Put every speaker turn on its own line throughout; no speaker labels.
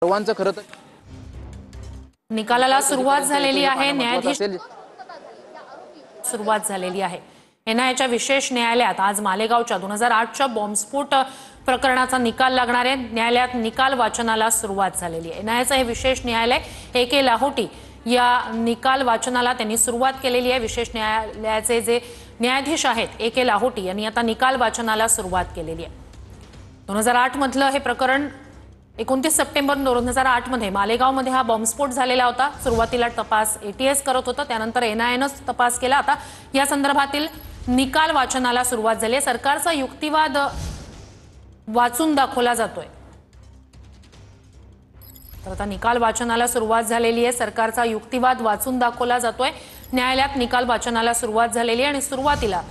सर्वांचं खरं तर
निकालाला सुरुवात झालेली आहे। न्यायाधीश सुरुवात झालेली आहे। एनआयच्या विशेष न्यायालयात आज मालेगावच्या 2008च्या बॉम्बस्फोट प्रकरणाचा निकाल लागणार आहे। न्यायालयात निकाल वाचनाला सुरुवात झालेली आहे। एनआयचं हे विशेष न्यायालय ए.के. लाहोटी या निकाल वाचनाला त्यांनी सुरुवात केलेली आहे। विशेष न्यायालयाचे जे न्यायाधीश आहेत ए.के. लाहोटी यांनी आता निकाल वाचनाला सुरुवात केलेली आहे। 2008 मधलं हे प्रकरण 29 सप्टेंबर 2008 मध्ये मालेगावमध्ये हा बॉम्बस्फोट झालेला होता। सुरुवातीला तपास एटीएस करत होतं, त्यानंतर एनआयएनं तपास केला। आता या संदर्भातील निकाल वाचनाला सुरुवात झाली आहे। सरकारचा युक्तिवाद वाचून दाखवला जातोय। तर आता निकाल वाचनाला सुरुवात झालेली आहे। सरकारचा युक्तिवाद वाचून दाखवला जातोय। न्यायालयात निकाल वाचनाला सुरुवात झालेली आहे आणि सुरुवातीला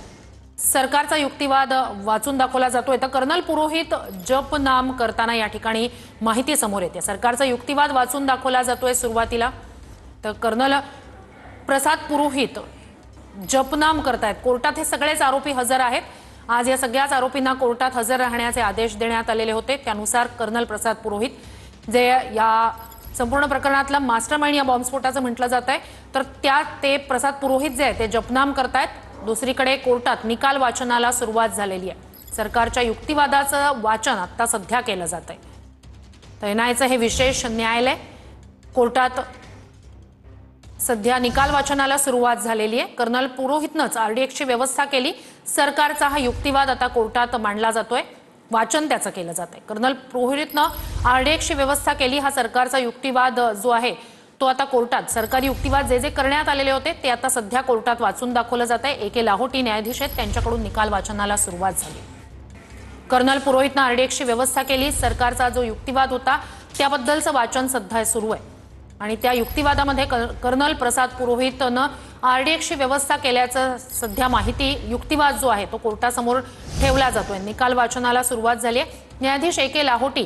सरकारचा युक्तिवाद वाचून दाखवला जातोय। तर कर्नल पुरोहित जप नाम करताना या ठिकाणी माहिती समोर येते। सरकारचा युक्तिवाद वाचून दाखवला जातोय सुरुवातीला। तर कर्नल प्रसाद पुरोहित जपनाम करतायत। कोर्टात हे सगळेच आरोपी हजर आहेत। आज या सगळ्याच आरोपींना कोर्टात हजर राहण्याचे आदेश देण्यात आलेले होते। त्यानुसार कर्नल प्रसाद पुरोहित जे या संपूर्ण प्रकरणातला मास्टरमाइंड या बॉम्बस्फोटाचं म्हटलं जात आहे, तर ते प्रसाद पुरोहित जे आहे ते जपनाम करतायत। दुसरीकडे कोर्टात निकाल वाचनाला सुरुवात झालेली आहे। सरकारच्या युक्तिवादाचं वाचन आता सध्या केलं जात आहे। तर एनआयचं हे विशेष न्यायालय कोर्टात सध्या निकाल वाचनाला सुरुवात झालेली आहे। कर्नल पुरोहितनंच आरडीएक्सची व्यवस्था केली। सरकारचा हा युक्तिवाद आता कोर्टात मांडला जातोय, वाचन त्याचं केलं जात आहे। कर्नल पुरोहितनं आरडीएक्सची व्यवस्था केली। हा सरकारचा युक्तिवाद जो आहे तो आता कोर्टात सरकारी युक्तिवाद जे करण्यात आलेले होते ते आता सध्या कोर्टात वाचून दाखवलं जात आहे। ए.के. लाहोटी न्यायाधीश आहेत, त्यांच्याकडून निकाल वाचनाला सुरुवात झाली। कर्नल पुरोहितनं आरडीएक्सची व्यवस्था केली। सरकारचा जो युक्तिवाद होता त्याबद्दलचं वाचन सध्या सुरू आहे आणि त्या युक्तिवादामध्ये कर्नल प्रसाद पुरोहितनं आरडीएक्सची व्यवस्था केल्याचं सध्या माहिती युक्तिवाद जो आहे तो कोर्टासमोर ठेवला जातोय। निकाल वाचनाला सुरुवात झाली आहे। न्यायाधीश ए.के. लाहोटी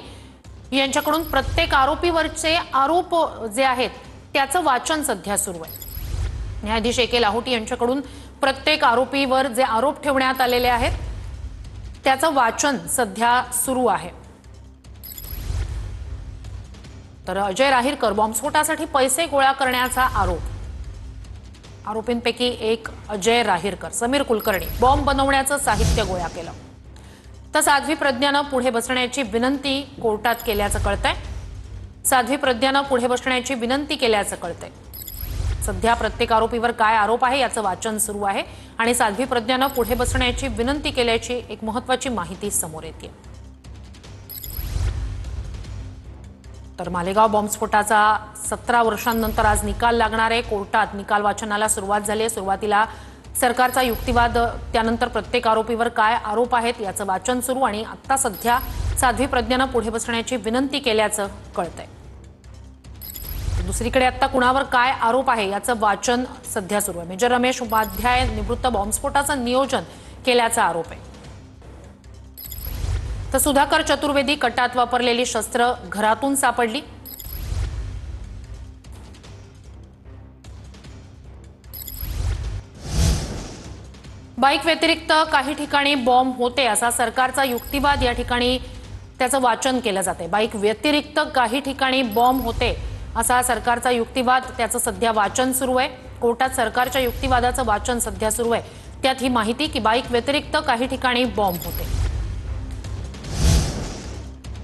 यांच्याकडून प्रत्येक आरोपीवरचे आरोप जे आहेत त्याचं वाचन सध्या सुरू आहे। न्यायाधीश ए.के. लाहोटी यांच्याकडून प्रत्येक आरोपीवर जे आरोप ठेवण्यात आलेले आहेत त्याचं वाचन सध्या सुरू आहे। तर अजय राहीरकर बॉम्बस्फोटासाठी पैसे गोळा करण्याचा आरोप। आरोपींपैकी एक अजय राहीरकर, समीर कुलकर्णी बॉम्ब बनवण्याचं साहित्य गोळा केलं। तर साध्वी प्रज्ञानं पुढे बसण्याची विनंती कोर्टात केल्याचं कळतंय। साध्वी प्रज्ञानं पुढे बसण्याची विनंती केल्याचं कळतंय। सध्या प्रत्येक आरोपीवर काय आरोप आहे याचं वाचन सुरू आहे आणि साध्वी प्रज्ञानं पुढे बसण्याची विनंती केल्याची एक महत्त्वाची माहिती समोर येते। तर मालेगाव बॉम्बस्फोटाचा 17 वर्षांनंतर आज निकाल लागणार आहे। कोर्टात निकाल वाचनाला सुरुवात झाली आहे। सुरुवातीला सरकारचा युक्तिवाद, त्यानंतर प्रत्येक आरोपीवर काय आरोप आहेत याचं वाचन सुरू आणि आता सध्या साध्वी प्रज्ञानं पुढे बसण्याची विनंती केल्याचं कळतंय। दुसरीकडे आता कुणावर काय आरोप आहे याचं वाचन सध्या सुरू आहे। मेजर रमेश उपाध्याय निवृत्त बॉम्बस्फोटाचं नियोजन केल्याचा आरोप आहे। तर सुधाकर चतुर्वेदी कटात वापरलेली शस्त्र घरातून सापडली। बाईक व्यतिरिक्त काही ठिकाणी बॉम्ब होते असा सरकारचा युक्तिवाद या ठिकाणी त्याचं वाचन केलं जाते। बाईक व्यतिरिक्त काही ठिकाणी बॉम्ब होते असा सरकारचा युक्तिवाद, त्याचं सध्या वाचन सुरू आहे। कोर्टात सरकारच्या युक्तिवादाचं वाचन सध्या सुरू आहे। त्यात ही माहिती की बाईक व्यतिरिक्त काही ठिकाणी बॉम्ब होते।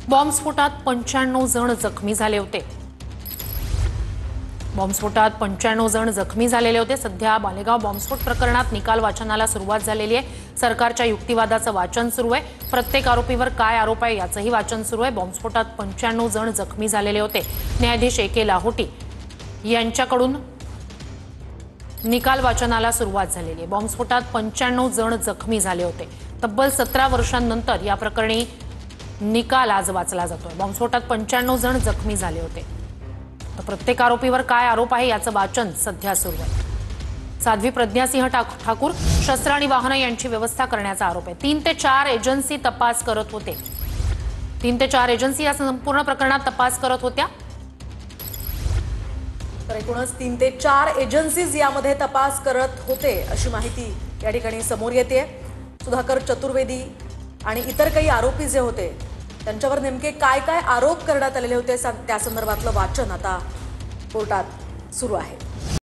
बॉम्बस्फोटात 95 जण जखमी झाले होते। बॉम्बस्फोटात 95 जण जखमी झालेले होते। सध्या मालेगाव बॉम्बस्फोट प्रकरणात निकाल वाचनाला सुरुवात झालेली आहे। सरकारच्या युक्तिवादाचं वाचन सुरू आहे। प्रत्येक आरोपीवर काय आरोप आहे याचंही वाचन सुरू आहे। बॉम्बस्फोटात 95 जण जखमी झालेले होते। न्यायाधीश ए.के. लाहोटी यांच्याकडून निकाल वाचनाला सुरुवात झालेली आहे। बॉम्बस्फोटात 95 जण जखमी झाले होते। तब्बल 17 वर्षांनंतर या प्रकरणी निकाल आज वाचला जातोय। बॉम्बस्फोटात 95 जण जखमी झाले होते। तर प्रत्येक आरोपीवर काय आरोप आहे याचं वाचन सध्या सुरू आहे। साध्वी प्रज्ञासिंह ठाकूर शस्त्र आणि वाहनं यांची व्यवस्था करण्याचा आरोप आहे। 3 ते 4 एजन्सी तपास करत होते। 3 ते 4 एजन्सी या संपूर्ण प्रकरणात तपास करत होत्या।
तर एकूणच 3 ते 4 एजन्सीज यामध्ये तपास करत होते अशी माहिती या ठिकाणी समोर येते। सुधाकर चतुर्वेदी आणि इतर काही आरोपी जे होते त्यांच्यावर नेमके काय काय आरोप करण्यात आलेले होते त्या संदर्भातलं वाचन आता कोर्टात सुरू आहे.